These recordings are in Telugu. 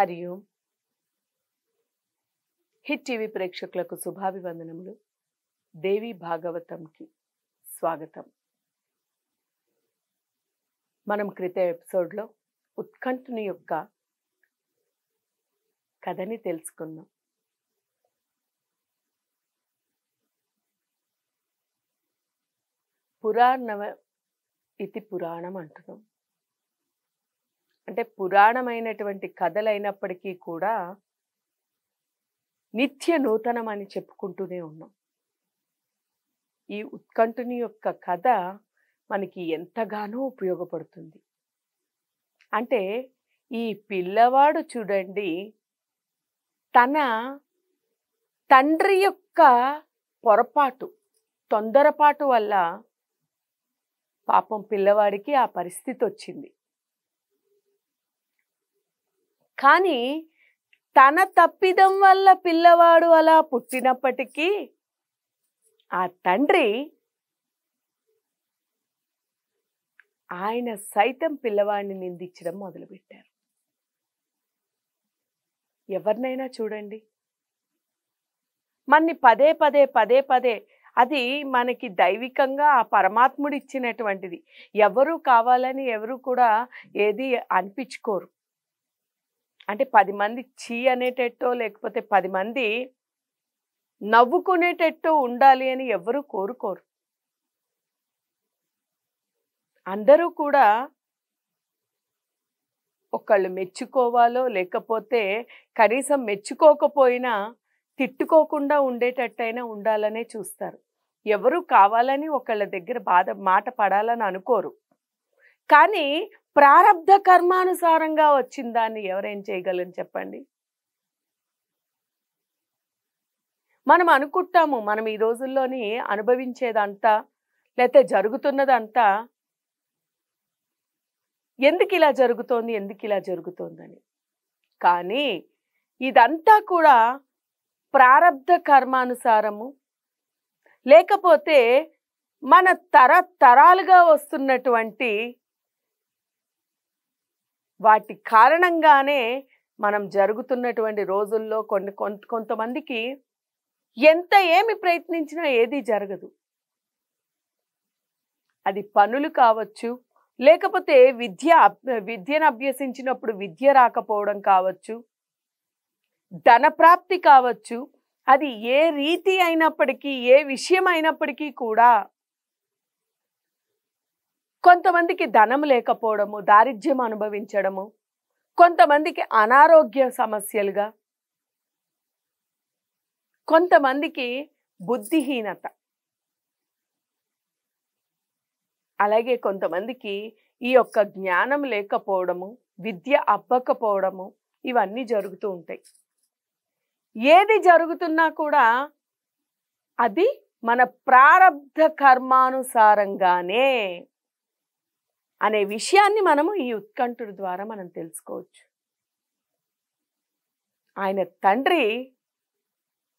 హరి ఓం. హిట్ టీవీ ప్రేక్షకులకు శుభాభివందనములు. దేవి భాగవతంకి స్వాగతం. మనం క్రితం ఎపిసోడ్లో ఉత్కంఠుని యొక్క కథని తెలుసుకున్నాం. పురాణవ ఇది పురాణం అంటున్నాం. అంటే పురాణమైనటువంటి కథలైనప్పటికీ కూడా నిత్య నూతనం అని చెప్పుకుంటూనే ఉన్నాం. ఈ ఉత్కంఠుని యొక్క కథ మనకి ఎంతగానో ఉపయోగపడుతుంది. అంటే ఈ పిల్లవాడు చూడండి, తన తండ్రి యొక్క పొరపాటు, తొందరపాటు వల్ల పాపం పిల్లవాడికి ఆ పరిస్థితి వచ్చింది. కానీ తన తప్పిదం వల్ల పిల్లవాడు అలా పుట్టినప్పటికీ ఆ తండ్రి ఆయన సైతం పిల్లవాడిని నిందించడం మొదలుపెట్టారు. ఎవరినైనా చూడండి, మనని పదే పదే అది మనకి దైవికంగా ఆ పరమాత్ముడు ఇచ్చినటువంటిది. ఎవరు కావాలని ఎవరు కూడా ఏది అనిపించుకోరు. అంటే 10 మంది చీ అనేటట్టో లేకపోతే 10 మంది నవ్వుకునేటట్టు ఉండాలి అని ఎవరు కోరుకోరు. అందరూ కూడా ఒకళ్ళు మెచ్చుకోవాలో లేకపోతే కనీసం మెచ్చుకోకపోయినా తిట్టుకోకుండా ఉండేటట్టయినా ఉండాలనే చూస్తారు. ఎవరు కావాలని ఒకళ్ళ దగ్గర మాట పడాలని అనుకోరు. కానీ ప్రారబ్ధ కర్మానుసారంగా వచ్చిన దాన్ని ఎవరేం చేయగలని చెప్పండి. మనం అనుకుంటాము మనం ఈ రోజుల్లోని అనుభవించేదంతా లేకపోతే జరుగుతున్నదంతా ఎందుకు ఇలా జరుగుతోందని. కానీ ఇదంతా కూడా ప్రారబ్ధ కర్మానుసారము, లేకపోతే మన తరతరాలుగా వస్తున్నటువంటి వాటి కారణంగానే మనం జరుగుతున్నటువంటి రోజుల్లో కొంతమందికి ఎంత ఏమి ప్రయత్నించినా ఏది జరగదు. అది పనులు కావచ్చు, లేకపోతే విద్యను అభ్యసించినప్పుడు విద్య రాకపోవడం కావచ్చు, ధన ప్రాప్తి కావచ్చు. అది ఏ రీతి అయినప్పటికీ, ఏ విషయం అయినప్పటికీ కూడా కొంతమందికి ధనం లేకపోవడము, దారిద్ర్యం అనుభవించడము, కొంతమందికి అనారోగ్య సమస్యలుగా, కొంతమందికి బుద్ధిహీనత, అలాగే కొంతమందికి ఈ యొక్క జ్ఞానం లేకపోవడము, విద్య అబ్బకపోవడము, ఇవన్నీ జరుగుతూ ఉంటాయి. ఏది జరుగుతున్నా కూడా అది మన ప్రారబ్ధ కర్మానుసారంగానే అనే విషయాన్ని మనము ఈ ఉత్కంఠుడి ద్వారా మనం తెలుసుకోవచ్చు. ఆయన తండ్రి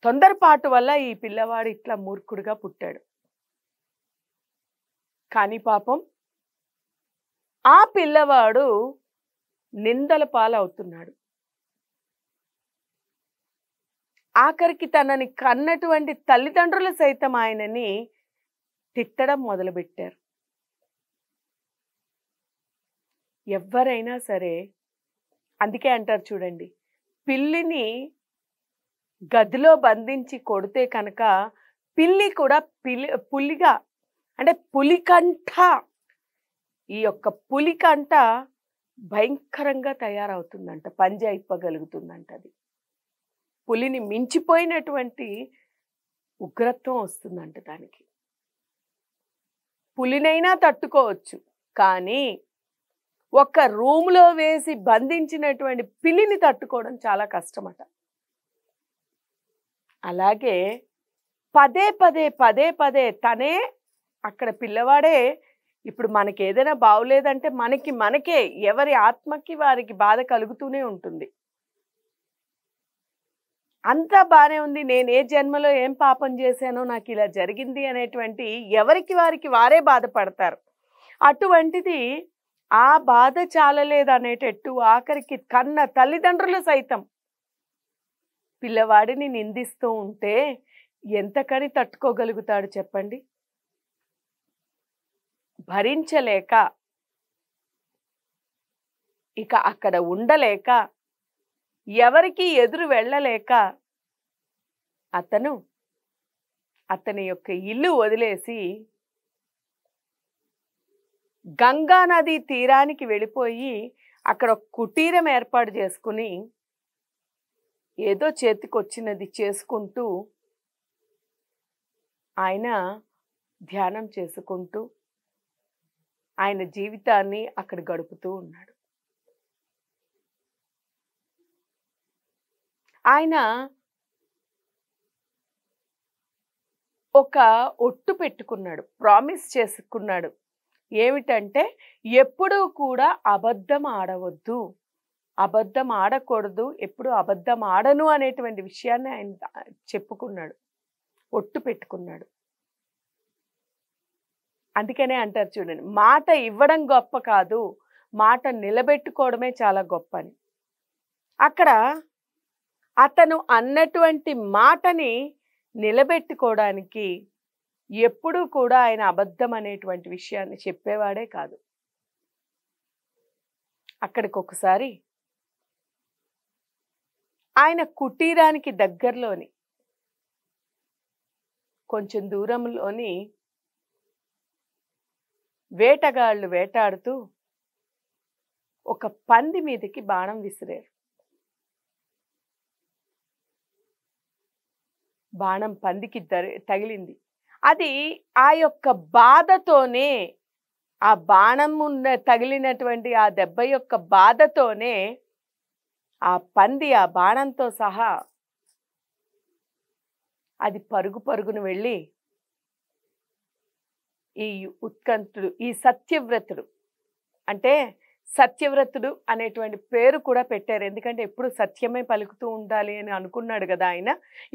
తొందరపాటు వల్ల ఈ పిల్లవాడు ఇట్లా మూర్ఖుడిగా పుట్టాడు. కానీ పాపం ఆ పిల్లవాడు నిందల పాలవుతున్నాడు. ఆఖరికి తనని కన్నటువంటి తల్లిదండ్రులు సైతం ఆయనని తిట్టడం మొదలుపెట్టారు. ఎవరైనా సరే అందుకే అంటారు చూడండి, పిల్లిని గదిలో బంధించి కొడితే కనుక పిల్లి కూడా పులిగా, అంటే పులికంఠ, ఈ యొక్క పులికంఠ భయంకరంగా తయారవుతుందంట, పంజా ఇప్పగలుగుతుందంట. అది పులిని మించిపోయినటువంటి ఉగ్రత్వం వస్తుందంట దానికి. పులినైనా తట్టుకోవచ్చు, కానీ ఒక రూమ్లో వేసి బంధించినటువంటి పిల్లిని తట్టుకోవడం చాలా కష్టమట. అలాగే పదే తనే అక్కడ పిల్లవాడే ఇప్పుడు మనకి ఏదైనా బాగులేదంటే మనకే ఎవరి ఆత్మకి వారికి బాధ కలుగుతూనే ఉంటుంది. అంతా బానే ఉంది, నేను ఏ జన్మలో ఏం పాపం చేశానో నాకు ఇలా జరిగింది అనేటువంటి ఎవరికి వారికి వారే బాధపడతారు. అటువంటిది ఆ బాధ చాలలేదనేటట్టు ఆఖరికి కన్న తల్లిదండ్రులు సైతం పిల్లవాడిని నిందిస్తూ ఉంటే ఎంతకని తట్టుకోగలుగుతాడు చెప్పండి? భరించలేక, ఇక అక్కడ ఉండలేక, ఎవరికీ ఎదురు వెళ్ళలేక అతను అతని యొక్క ఇల్లు వదిలేసి గంగా నది తీరానికి వెళ్ళిపోయి అక్కడ ఒక కుటీరం ఏర్పాటు చేసుకుని ఏదో చేతికొచ్చినది చేసుకుంటూ ఆయన ధ్యానం చేసుకుంటూ ఆయన జీవితాన్ని అక్కడ గడుపుతూ ఉన్నాడు. ఆయన ఒక ఒట్టు పెట్టుకున్నాడు, ప్రామిస్ చేసుకున్నాడు. ఏమిటంటే ఎప్పుడూ కూడా అబద్ధం ఆడవద్దు, అబద్ధం ఆడకూడదు, ఎప్పుడు అబద్ధం ఆడను అనేటువంటి విషయాన్ని ఆయన చెప్పుకున్నాడు, ఒట్టు పెట్టుకున్నాడు. అందుకనే అంటారు చూడండి, మాట ఇవ్వడం గొప్ప కాదు, మాట నిలబెట్టుకోవడమే చాలా గొప్ప అని. అక్కడ అతను అన్నటువంటి మాటని నిలబెట్టుకోవడానికి ఎప్పుడూ కూడా ఆయన అబద్ధం అనేటువంటి విషయాన్ని చెప్పేవాడే కాదు. అక్కడికి ఒకసారి ఆయన కుటీరానికి దగ్గరలోని కొంచెం దూరంలోని వేటగాళ్ళు వేటాడుతూ ఒక పంది మీదకి బాణం విసిరారు. బాణం పందికి తగిలింది. అది ఆ యొక్క బాధతోనే, ఆ బాణం తగిలినటువంటి ఆ దెబ్బ యొక్క బాధతోనే ఆ పంది ఆ బాణంతో సహా అది పరుగు పరుగును వెళ్ళి ఈ ఉత్కంఠుడు, ఈ సత్యవ్రతుడు, అంటే సత్యవ్రతుడు అనేటువంటి పేరు కూడా పెట్టారు. ఎందుకంటే ఎప్పుడు సత్యమే పలుకుతూ ఉండాలి అని అనుకున్నాడు కదా ఆయన,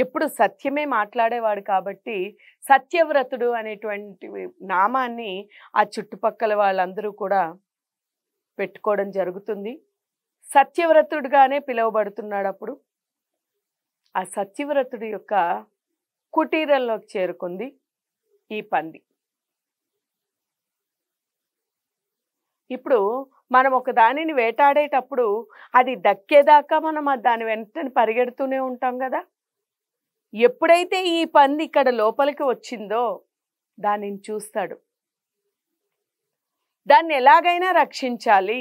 ఎప్పుడు సత్యమే మాట్లాడేవాడు కాబట్టి సత్యవ్రతుడు అనేటువంటి నామాన్ని ఆ చుట్టుపక్కల వాళ్ళందరూ కూడా పెట్టుకోవడం జరుగుతుంది. సత్యవ్రతుడుగానే పిలువబడుతున్నాడు. అప్పుడు ఆ సత్యవ్రతుడి యొక్క కుటీరంలోకి చేరుకుంది ఈ పంది. ఇప్పుడు మనం ఒక దానిని వేటాడేటప్పుడు అది దక్కేదాకా మనం దాని వెంటనే పరిగెడుతూనే ఉంటాం కదా. ఎప్పుడైతే ఈ పంది ఇక్కడ లోపలికి వచ్చిందో దానిని చూస్తాడు, దాన్ని ఎలాగైనా రక్షించాలి,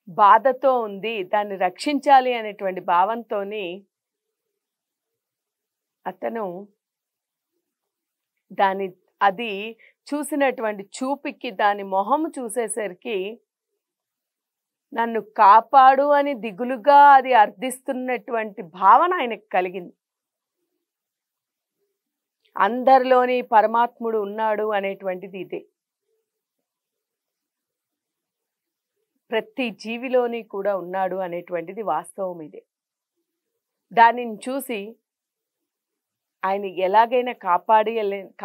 బాధతో ఉంది, దాన్ని రక్షించాలి అనేటువంటి భావంతోని అతను అది చూసినటువంటి చూపుకి, దాని మొహం చూసేసరికి నన్ను కాపాడు అని దిగులుగా అది అర్థిస్తున్నటువంటి భావన ఆయనకు కలిగింది. అందరిలోని పరమాత్ముడు ఉన్నాడు అనేటువంటిది ఇదే. ప్రతి జీవిలోని కూడా ఉన్నాడు అనేటువంటిది వాస్తవం ఇదే. దానిని చూసి ఆయన ఎలాగైనా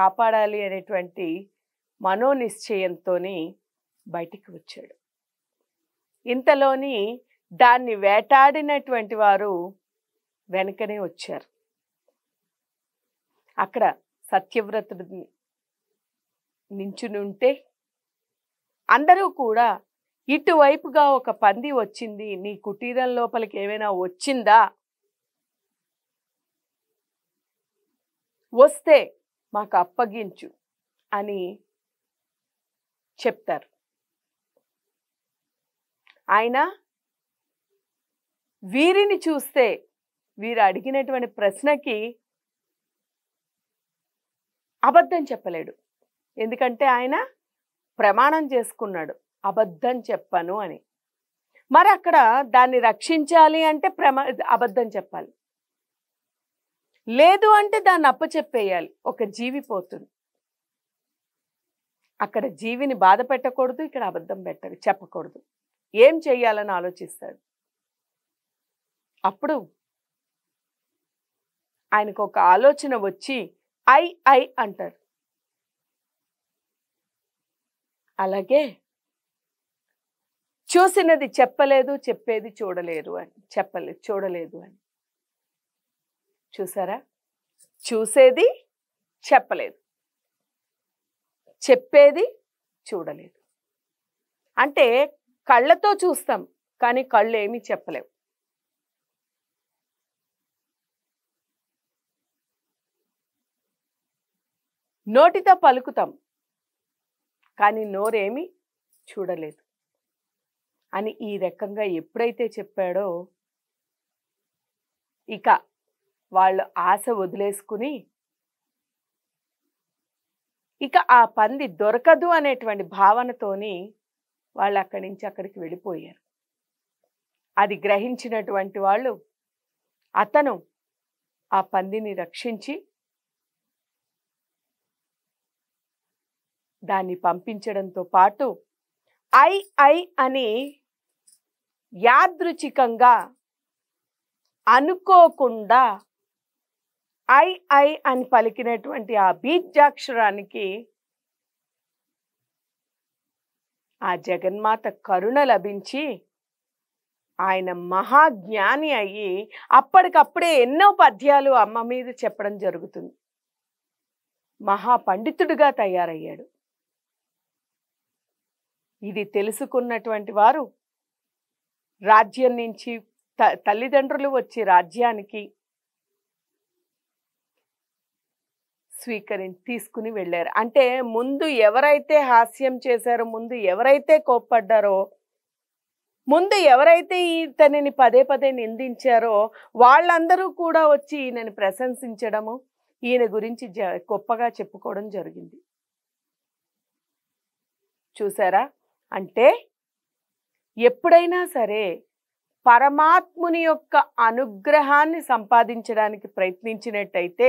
కాపాడాలి అనేటువంటి మనోనిశ్చయంతో బయటికి వచ్చాడు. ఇంతలోని దాన్ని వేటాడినటువంటి వారు వెనకనే వచ్చారు. అక్కడ సత్యవ్రతుడు నించునుంటే అందరూ కూడా ఇటువైపుగా ఒక పంది వచ్చింది, నీ కుటీరం లోపలికి ఏమైనా వచ్చిందా, వస్తే మాకు అప్పగించు అని చెప్తారు. ఆయన వీరిని చూస్తే వీరు అడిగినటువంటి ప్రశ్నకి అబద్ధం చెప్పలేడు. ఎందుకంటే ఆయన ప్రమాణం చేసుకున్నాడు, అబద్ధం చెప్పను అని. మరి అక్కడ దాన్ని రక్షించాలి అంటే అబద్ధం చెప్పాలి, లేదు అంటే దాన్ని అప్పచెప్పేయాలి. ఒక జీవి పోతుంది, అక్కడ జీవిని బాధ పెట్టకూడదు, ఇక్కడ అబద్ధం చెప్పకూడదు. ఏం చెయ్యాలని ఆలోచిస్తాడు. అప్పుడు ఆయనకు ఒక ఆలోచన వచ్చి ఐ అంటాడు. అలాగే చూసినది చెప్పలేదు, చెప్పేది చూడలేరు అని. చూడలేదు అని. చూసారా? చూసేది చెప్పలేదు, చెప్పేది చూడలేదు. అంటే కళ్ళతో చూస్తాం కానీ కళ్ళు ఏమీ చెప్పలేవు. నోటితో పలుకుతాం కానీ నోరేమి చూడలేదు అని ఈ రకంగా ఎప్పుడైతే చెప్పాడో ఇక వాళ్ళు ఆశ వదిలేసుకుని ఇక ఆ పంది దొరకదు అనేటువంటి భావనతోని వాళ్ళు అక్కడి నుంచి అక్కడికి వెళ్ళిపోయారు. అది గ్రహించినటువంటి వాళ్ళు అతను ఆ పందిని రక్షించి దాన్ని పంపించడంతో పాటు ఐ అని యాదృచ్ఛికంగా అనుకోకుండా ఐ అని పలికినటువంటి ఆ బీజాక్షరానికి ఆ జగన్మాత కరుణ లభించి ఆయన మహాజ్ఞాని అయ్యి అప్పటికప్పుడే ఎన్నో పద్యాలు అమ్మ మీద చెప్పడం జరుగుతుంది. మహాపండితుడిగా తయారయ్యాడు. ఇది తెలుసుకున్నటువంటి వారు రాజ్యం నుంచి తల్లిదండ్రులు వచ్చి రాజ్యానికి తీసుకుని వెళ్ళారు. అంటే ముందు ఎవరైతే హాస్యం చేశారో, ముందు ఎవరైతే కోప్పడ్డారో, ముందు ఎవరైతే ఈతనిని పదే పదే నిందించారో వాళ్ళందరూ కూడా వచ్చి ఈయనని ప్రశంసించడము, ఈయన గురించి గొప్పగా చెప్పుకోవడం జరిగింది. చూసారా? అంటే ఎప్పుడైనా సరే పరమాత్ముని యొక్క అనుగ్రహాన్ని సంపాదించడానికి ప్రయత్నించినట్టయితే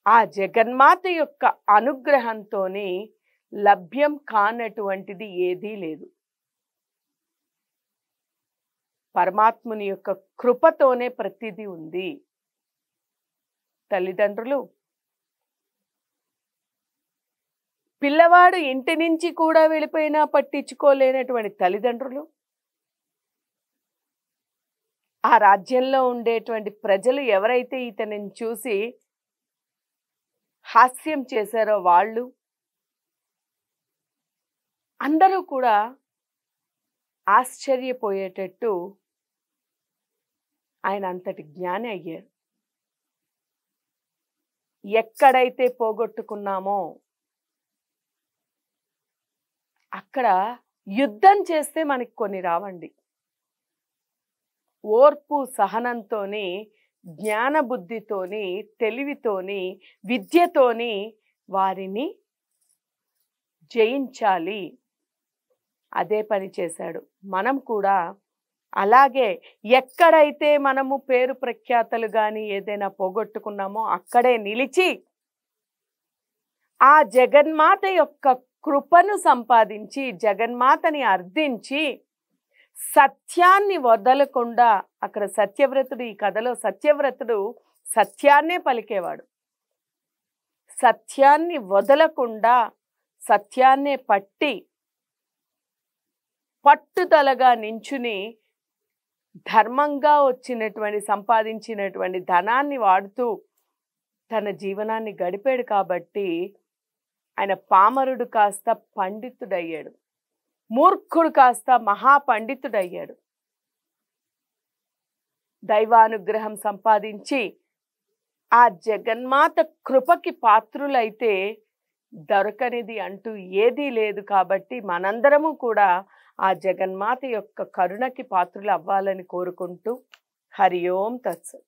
ఆ జగన్మాత యొక్క అనుగ్రహంతోని లభ్యం కానటువంటిది ఏదీ లేదు. పరమాత్ముని యొక్క కృపతోనే ప్రతిదీ ఉంది. తల్లిదండ్రులు పిల్లవాడు ఇంటి నుంచి కూడా వెళ్ళిపోయినా పట్టించుకోలేనటువంటి తల్లిదండ్రులు, ఆ రాజ్యంలో ఉండేటువంటి ప్రజలు ఎవరైతే ఇతనిని చూసి హాస్యం చేశారో వాళ్ళు అందరూ కూడా ఆశ్చర్యపోయేటట్టు ఆయన అంతటి జ్ఞాని అయ్యారు. ఎక్కడైతే పోగొట్టుకున్నామో అక్కడ యుద్ధం చేస్తే మనకి కొన్ని రావండి. ఓర్పు సహనంతోని, జ్ఞాన బుద్ధితోని, తెలివితోని, విద్యతోని వారిని జయించాలి. అదే పని చేశాడు. మనం కూడా అలాగే ఎక్కడైతే మనము పేరు ప్రఖ్యాతలు కానీ ఏదైనా పోగొట్టుకున్నామో అక్కడే నిలిచి ఆ జగన్మాత యొక్క కృపను సంపాదించి, జగన్మాతని అర్థించి, సత్యాన్ని వదలకుండా, అక్కడ సత్యవ్రతుడు, ఈ కథలో సత్యవ్రతుడు సత్యాన్నే పలికేవాడు. సత్యాన్ని వదలకుండా సత్యాన్నే పట్టి పట్టుదలగా నించుని ధర్మంగా వచ్చినటువంటి సంపాదించినటువంటి ధనాన్ని వాడుతూ తన జీవనాన్ని గడిపాడు. కాబట్టి ఆయన పామరుడు కాస్త పండితుడయ్యాడు, మూర్ఖుడు కాస్త మహాపండితుడయ్యాడు. దైవానుగ్రహం సంపాదించి ఆ జగన్మాత కృపకి పాత్రులైతే దొరకనిది అంటూ ఏదీ లేదు. కాబట్టి మనందరము కూడా ఆ జగన్మాత యొక్క కరుణకి పాత్రులు అవ్వాలని కోరుకుంటూ హరి ఓం తత్సత్.